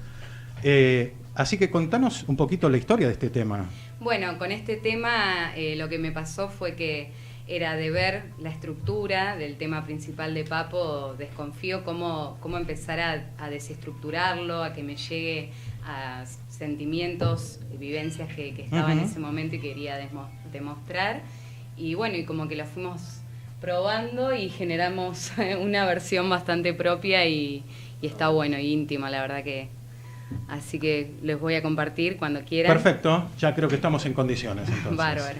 B: Así que contanos un poquito la historia de este tema.
H: Bueno, con este tema lo que me pasó fue que era de ver la estructura del tema principal de Papo, desconfío cómo empezar a desestructurarlo, a que me llegue a sentimientos, vivencias que estaba en ese momento y quería demostrar. Y bueno, y como que lo fuimos probando y generamos una versión bastante propia y está bueno, y íntima, la verdad que... Así que les voy a compartir cuando quieran.
B: Perfecto, ya creo que estamos en condiciones entonces.
H: Bárbaro.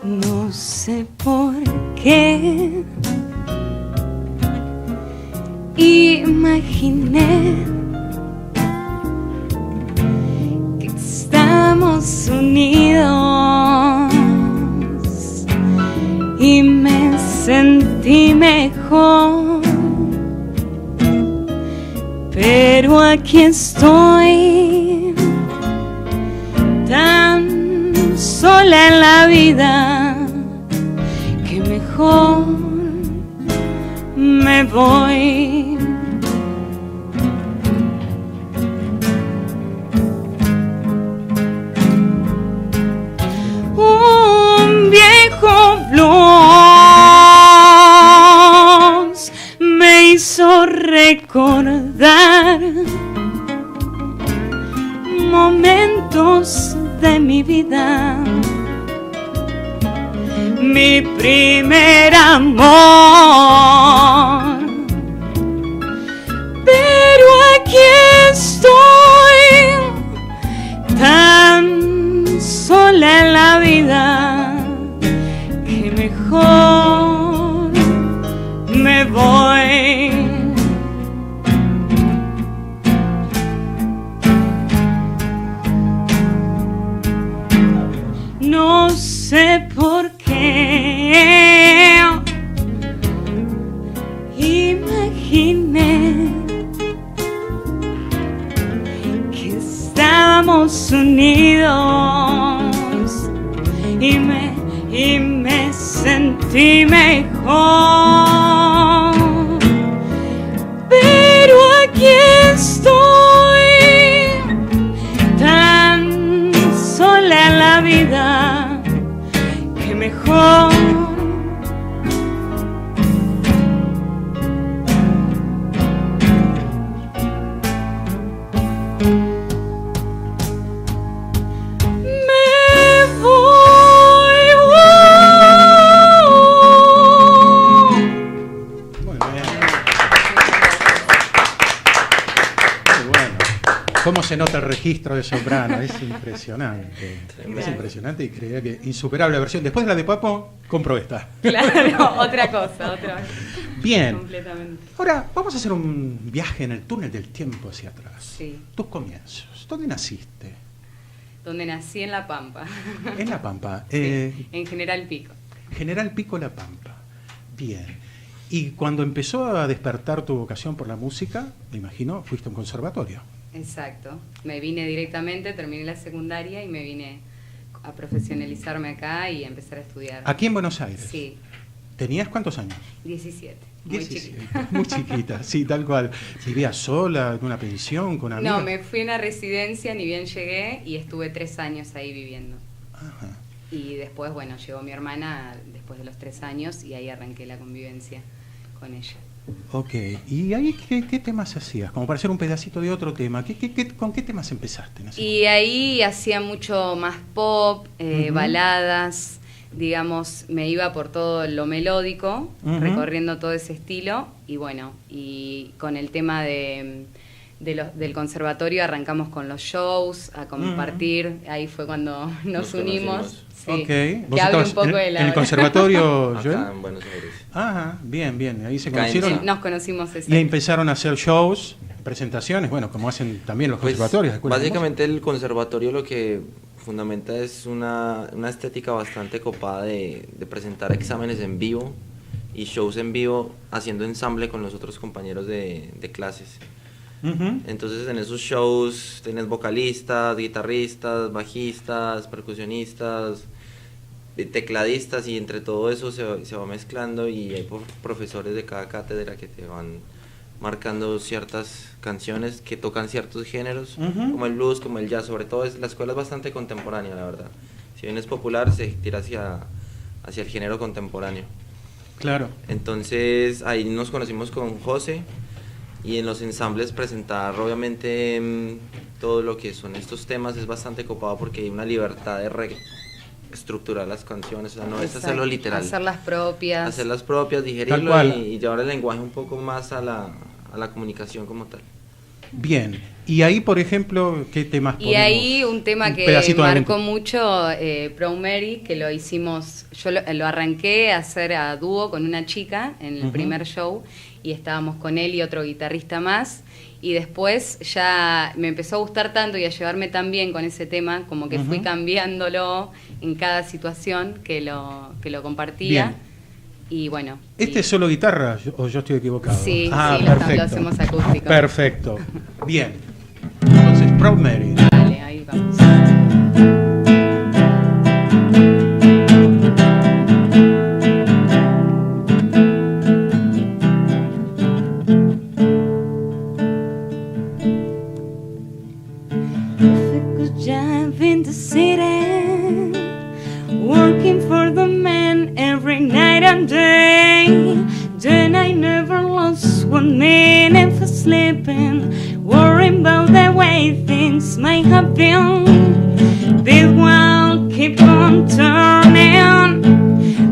I: No sé por qué imaginé que estamos unidos y me sentí mejor, pero aquí estoy tan sola en la vida que mejor me voy. Un viejo blues me hizo recordar momentos de mi vida. Mi primer amor, pero aquí estoy tan sola en la vida que mejor me voy. No sé por qué imaginé que estábamos unidos y me sentí mejor, pero aquí estoy tan sola en la vida que mejor me voy.
B: Muy bien. Muy bueno. ¿Cómo se nota el registro de soprano? Es impresionante. Es impresionante y creía que insuperable versión. Después de la de Papo, compro esta.
H: Claro, otra cosa.
B: Bien.
H: Completamente.
B: Ahora, vamos a hacer un viaje en el túnel del tiempo hacia atrás.
H: Sí.
B: Tus comienzos. ¿Dónde naciste?
H: Donde nací, en La Pampa.
B: En La Pampa.
H: Sí, en General Pico.
B: General Pico, La Pampa. Bien. Y cuando empezó a despertar tu vocación por la música, me imagino, fuiste a un conservatorio.
H: Exacto. Me vine directamente, terminé la secundaria y me vine a profesionalizarme acá y a empezar a estudiar.
B: ¿Aquí en Buenos Aires?
H: Sí.
B: ¿Tenías cuántos años?
H: 17.
B: 17. Muy chiquita, sí, tal cual. ¿Vivías sola, en una pensión, con amigos?
H: No, me fui a una residencia, ni bien llegué, y estuve 3 años ahí viviendo.
B: Ajá.
H: Y después, bueno, llegó mi hermana después de los 3 años y ahí arranqué la convivencia con ella.
B: Ok, ¿y ahí qué temas hacías? Como para hacer un pedacito de otro tema. ¿Con qué temas empezaste?
H: Y ahí hacía mucho más pop, baladas, digamos, me iba por todo lo melódico, recorriendo todo ese estilo, y bueno, y con el tema del conservatorio arrancamos con los shows, a compartir, ahí fue cuando nos unimos. Sí.
B: Okay.
H: Que hable un poco de la...
B: ¿En el conservatorio, Joel?
J: Acá en Buenos Aires.
B: Ah, bien, ahí se conocieron.
H: Nos conocimos.
B: Y empezaron a hacer shows, presentaciones, bueno, como hacen también los conservatorios.
J: Básicamente el conservatorio lo que fundamenta es una estética bastante copada de presentar exámenes en vivo y shows en vivo haciendo ensamble con los otros compañeros de clases. Entonces en esos shows tenés vocalistas, guitarristas, bajistas, percusionistas, tecladistas, y entre todo eso se va mezclando, y hay profesores de cada cátedra que te van marcando ciertas canciones que tocan ciertos géneros, como el blues, como el jazz. Sobre todo la escuela es bastante contemporánea, la verdad. Si bien es popular, se tira hacia el género contemporáneo.
B: Claro.
J: Entonces ahí nos conocimos con José, y en los ensambles presentar obviamente todo lo que son estos temas es bastante copado, porque hay una libertad de estructurar las canciones, o sea, no es hacerlo literal.
H: Hacerlas propias,
J: digerirlo y llevar el lenguaje un poco más a la comunicación como tal.
B: Bien, y ahí por ejemplo, ¿qué temas ponemos?
H: Y ahí un tema que marcó mucho, Proud Mary, que lo hicimos, yo lo arranqué a hacer a dúo con una chica en el primer show, y estábamos con él y otro guitarrista más, y después ya me empezó a gustar tanto y a llevarme tan bien con ese tema, como que fui cambiándolo en cada situación que lo compartía. Bien. Y bueno.
B: ¿Este es solo guitarra o yo estoy equivocado?
H: Sí, lo hacemos acústico.
B: Perfecto. Bien. Entonces, Proud Mary.
H: Dale, ahí vamos.
I: Working for the man every night and day. Then I never lost 1 minute for sleeping, worrying about the way things might have been. This world keep on turning,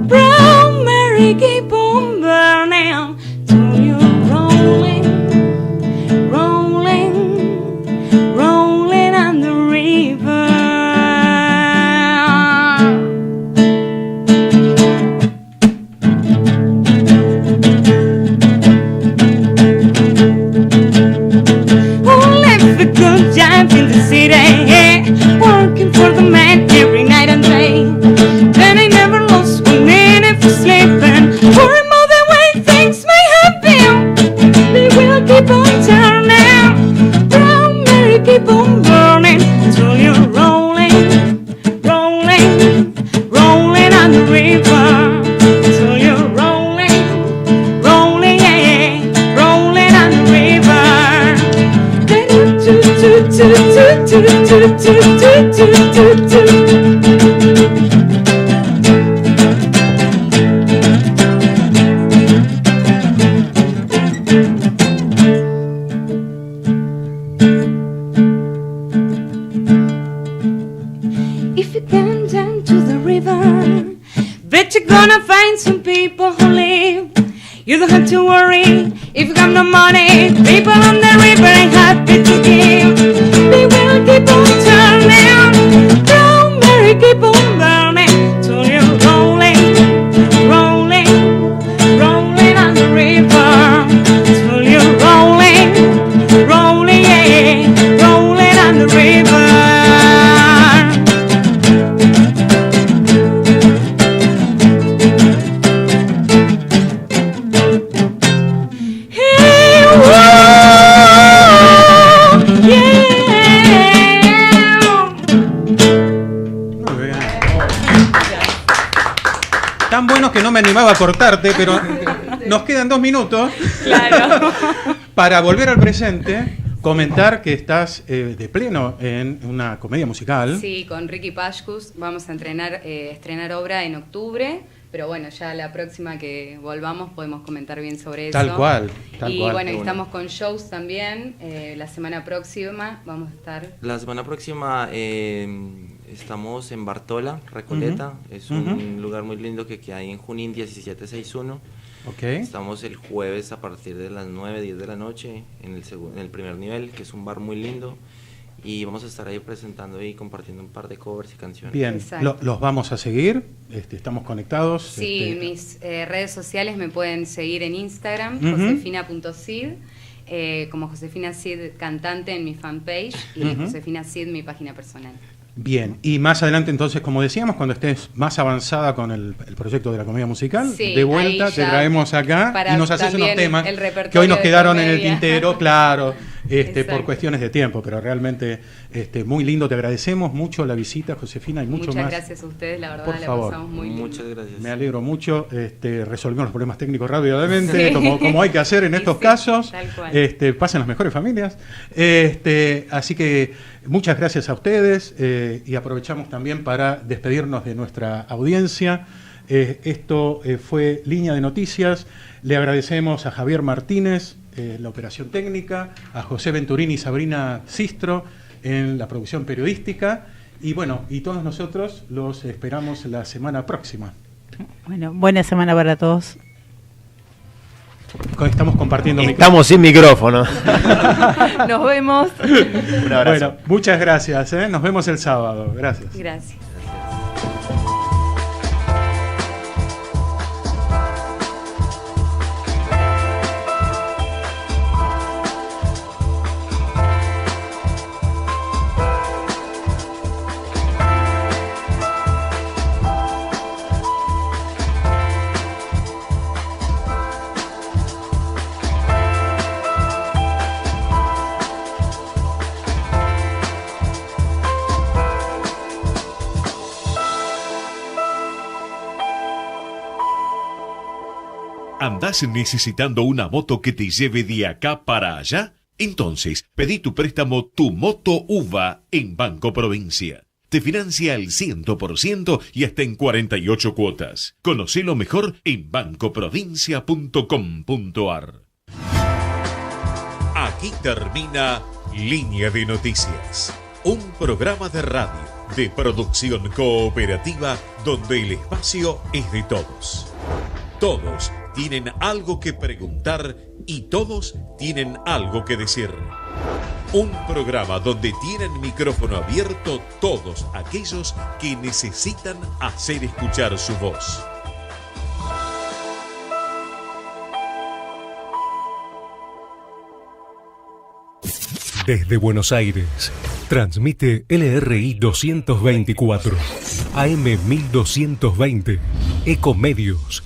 I: Proud Mary keep on burning, till you're rolling, rolling, rolling on the river. In the city, working for the man every night and day. Then I never lost 1 minute for sleeping, worrying about the way things may have been. They will keep on turning, Proud Mary keep on burning, till you're rolling, rolling, rolling on the river. Till you're rolling, rolling, yeah, rolling on the river. If you come down to the river, bet you're gonna find some people who live. You don't have to worry if you got no money. People on the river ain't happy to give. They will keep on turning, Proud Mary keep on burning, till you're rolling, rolling, rolling on the river. Till you're rolling, rolling, yeah, rolling on the river.
B: Tan buenos que no me animaba a cortarte, pero nos quedan 2 minutos para volver al presente, comentar que estás de pleno en una comedia musical.
H: Sí, con Ricky Pashkus vamos a estrenar obra en octubre, Pero bueno, ya la próxima que volvamos podemos comentar bien sobre eso.
B: Tal cual.
H: Y bueno, estamos con shows también. La semana próxima vamos a estar...
J: La semana próxima estamos en Bartola, Recoleta. Es un lugar muy lindo que hay en Junín 1761.
B: Okay.
J: Estamos el jueves a partir de las 9, 10 de la noche en el primer nivel, que es un bar muy lindo. Y vamos a estar ahí presentando y compartiendo un par de covers y canciones.
B: Bien, los vamos a seguir, estamos conectados.
H: Sí, mis redes sociales me pueden seguir en Instagram, josefina.cid, como Josefina Cid cantante en mi fanpage y Josefina Cid mi página personal.
B: Bien, y más adelante entonces, como decíamos, cuando estés más avanzada con el proyecto de la comedia musical,
H: sí,
B: de vuelta te traemos acá y nos haces unos temas que hoy nos quedaron en el tintero, claro, por cuestiones de tiempo, pero realmente muy lindo, te agradecemos mucho la visita, Josefina, y mucho
H: Muchas
B: más.
H: Gracias a ustedes, la verdad,
B: por
H: la
B: favor.
H: pasamos muy bien.
J: Muchas gracias.
B: Me alegro mucho, resolvimos los problemas técnicos rápidamente, como hay que hacer en estos casos,
H: tal cual.
B: Pasan las mejores familias, así que muchas gracias a ustedes y aprovechamos también para despedirnos de nuestra audiencia. Esto fue Línea de Noticias, le agradecemos a Javier Martínez, la operación técnica, a José Venturini y Sabrina Sistro en la producción periodística, y bueno, y todos nosotros los esperamos la semana próxima.
F: Bueno, buena semana para todos.
B: Estamos compartiendo
D: Estamos sin micrófono.
C: Nos vemos.
D: Un abrazo.
B: Bueno, muchas gracias, nos vemos el sábado. Gracias.
H: Gracias.
A: ¿Andás necesitando una moto que te lleve de acá para allá? Entonces, pedí tu préstamo Tu Moto UVA en Banco Provincia. Te financia al 100% y hasta en 48 cuotas. Conocelo mejor en bancoprovincia.com.ar. Aquí termina Línea de Noticias, un programa de radio de producción cooperativa donde el espacio es de todos. Todos tienen algo que preguntar y todos tienen algo que decir. Un programa donde tienen micrófono abierto todos aquellos que necesitan hacer escuchar su voz.
K: Desde Buenos Aires, transmite LRI 224, AM 1220, Ecomedios.